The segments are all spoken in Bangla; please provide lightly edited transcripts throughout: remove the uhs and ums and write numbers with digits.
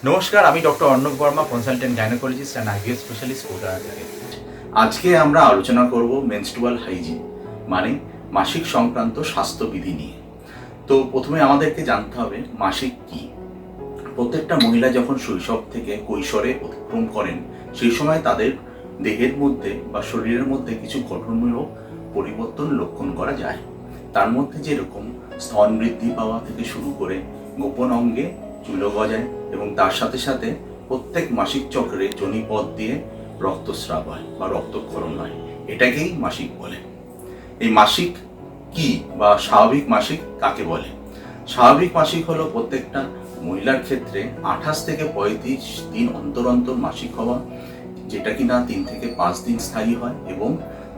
নমস্কার, আমি doctor Arnab Barma, consultant gynaecologist and IVF specialist কোটার। আজকে আমরা আলোচনা করব মেনস্ট্রুয়াল হাইজিন মানে মাসিক সংক্রান্ত স্বাস্থ্যবিধি নিয়ে। তো প্রথমে আমাদেরকে জানতে হবে মাসিক কি। প্রত্যেকটা মহিলা যখন শৈশব থেকে কৈশোরে অতিক্রম করেন সেই সময় তাদের দেহের মধ্যে বা শরীরের মধ্যে কিছু গঠনমূলক পরিবর্তন লক্ষণ করা যায়। তার মধ্যে যেরকম স্তন বৃদ্ধি পাওয়া থেকে শুরু করে গোপন অঙ্গে চুলো গজায় এবং তার সাথে সাথে প্রত্যেক মাসিক চক্রে যোনিপথ দিয়ে রক্তস্রাব হয় বা রক্তক্ষরণ হয়, এটাকেই মাসিক বলে। এই মাসিক কি বা স্বাভাবিক মাসিক কাকে বলে? স্বাভাবিক মাসিক হলো প্রত্যেকটা মহিলার ক্ষেত্রে 28 থেকে 35 দিন অন্তর অন্তর মাসিক হওয়া, যেটা কিনা 3 থেকে 5 দিন স্থায়ী হয় এবং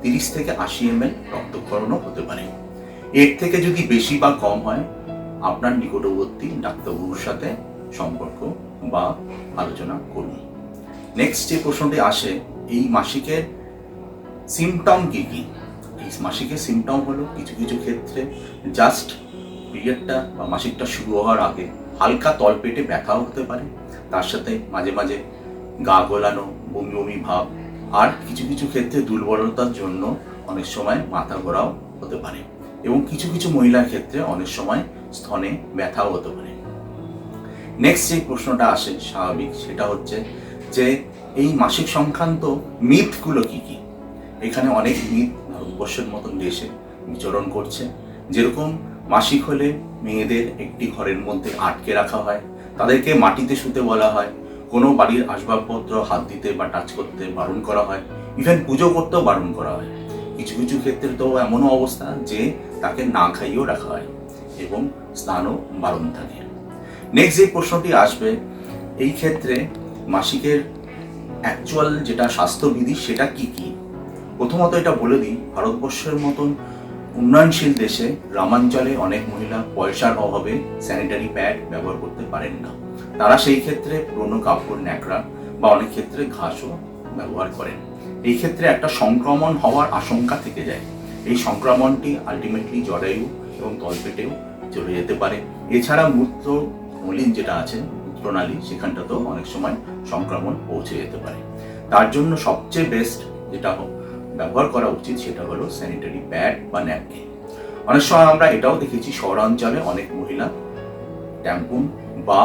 30 থেকে 80 ml রক্তক্ষরণও হতে পারে। এর থেকে যদি বেশি বা কম হয় আপনার নিকটবর্তী ডাক্তারবাবুর সাথে সম্পর্ক বা আলোচনা করুন। নেক্সট যে প্রশ্নটি আসে, এই মাসিকের সিমটম কি কি? এই মাসিকের সিমটম হলো কিছু কিছু ক্ষেত্রে জাস্ট পিরিয়ডটা বা মাসিকটা শুরু হওয়ার আগে হালকা তলপেটে ব্যথাও হতে পারে, তার সাথে মাঝে মাঝে গা গোলানো, বমি বমি ভাব, আর কিছু কিছু ক্ষেত্রে দুর্বলতার জন্য অনেক সময় মাথা ঘোরাও হতে পারে এবং কিছু কিছু মহিলার ক্ষেত্রে অনেক সময় স্তনে ব্যথাও হতে পারে। নেক্সট যে প্রশ্নটা আসে স্বাভাবিক, সেটা হচ্ছে যে এই মাসিক সংক্রান্ত মিথগুলো কি কি। এখানে অনেক মিথ ভারতবর্ষের মতন দেশে বিচরণ করছে। যেরকম মাসিক হলে মেয়েদের একটি ঘরের মধ্যে আটকে রাখা হয়, তাদেরকে মাটিতে শুতে বলা হয়, কোনো বাড়ির আসবাবপত্র হাত দিতে বা টাচ করতে বারণ করা হয়, ইভেন পুজো করতেও বারণ করা হয়। কিছু কিছু ক্ষেত্রে তো এমনও অবস্থা যে তাকে না খাইয়েও রাখা হয় এবং স্নানও বারণ থাকে। নেক্সট যে প্রশ্নটি আসবে, এই ক্ষেত্রে মাসিকের অ্যাকচুয়াল যেটা স্বাস্থ্যবিধি সেটা কি কি। প্রথমত এটা বলে দিই, ভারতবর্ষের মতন উন্নয়নশীল দেশে গ্রামাঞ্চলে অনেক মহিলা পয়সার অভাবে স্যানিটারি প্যাড ব্যবহার করতে পারেন না। তারা সেই ক্ষেত্রে পুরনো কাপড়, ন্যাকড়া বা অনেক ক্ষেত্রে ঘাসও ব্যবহার করেন। এই ক্ষেত্রে একটা সংক্রমণ হওয়ার আশঙ্কা থেকে যায়। এই সংক্রমণটি আলটিমেটলি জরায়ু এবং তলপেটেও চলে যেতে পারে। এছাড়া মূত্রনলী যেটা আছে, মূত্রনালী, সেখানটাতেও অনেক সময় সংক্রমণ পৌঁছে যেতে পারে। তার জন্য সবচেয়ে বেস্ট যেটা ব্যবহার করা উচিত সেটা হলো স্যানিটারি প্যাড বা ন্যাপকিন। অনেক সময় আমরা এটাও দেখেছি শহরাঞ্চলে অনেক মহিলা ট্যাম্পুন বা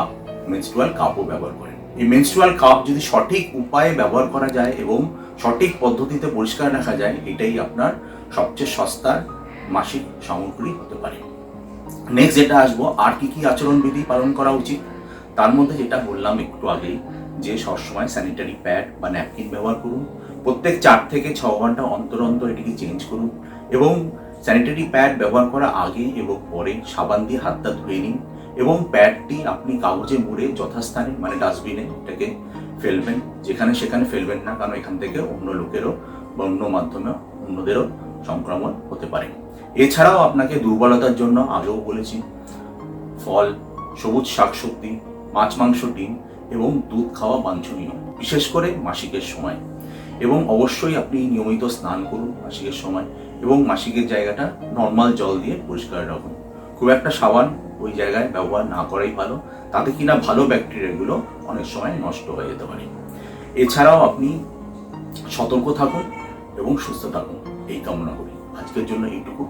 মেনস্ট্রুয়াল কাপও ব্যবহার করেন। এই মেনস্ট্রুয়াল কাপ যদি সঠিক উপায়ে ব্যবহার করা যায় এবং সঠিক পদ্ধতিতে পরিষ্কার রাখা যায়, এটাই আপনার সবচেয়ে সস্তার মাসিক সামগ্রী হতে পারে। নেক্সট যেটা আসবো, আর কি কি আচরণবিধি পালন করা উচিত। তার মধ্যে যেটা বললাম একটু আগেই, যে সবসময় স্যানিটারি প্যাড বা ন্যাপকিন ব্যবহার করুন, প্রত্যেক 4 থেকে 6 ঘন্টা অন্তর অন্তর এটিকে চেঞ্জ করুন এবং স্যানিটারি প্যাড ব্যবহার করার আগে এবং পরে সাবান দিয়ে হাতটা ধুয়ে নিন এবং প্যাডটি আপনি কাগজে মুড়ে যথাস্থানে মানে ডাস্টবিনে এটাকে ফেলবেন, যেখানে সেখানে ফেলবেন না, কারণ এখান থেকে অন্য লোকেরও বা অন্য মাধ্যমে অন্যদেরও সংক্রমণ হতে পারে। এছাড়াও আপনাকে দুর্বলতার জন্য আগেও বলেছি ফল, সবুজ শাকসবজি, মাছ, মাংস, ডিম এবং দুধ খাওয়া বাঞ্ছনীয়, বিশেষ করে মাসিকের সময়। এবং অবশ্যই আপনি নিয়মিত স্নান করুন মাসিকের সময় এবং মাসিকের জায়গাটা নর্মাল জল দিয়ে পরিষ্কার রাখুন। খুব একটা সাবান ওই জায়গায় ব্যবহার না করাই ভালো, তাতে কিনা ভালো ব্যাকটেরিয়াগুলো অনেক সময় নষ্ট হয়ে যেতে পারে। এছাড়াও আপনি সতর্ক থাকুন এবং সুস্থ থাকুন, এই কামনা করি। আজকের জন্য এইটুকু।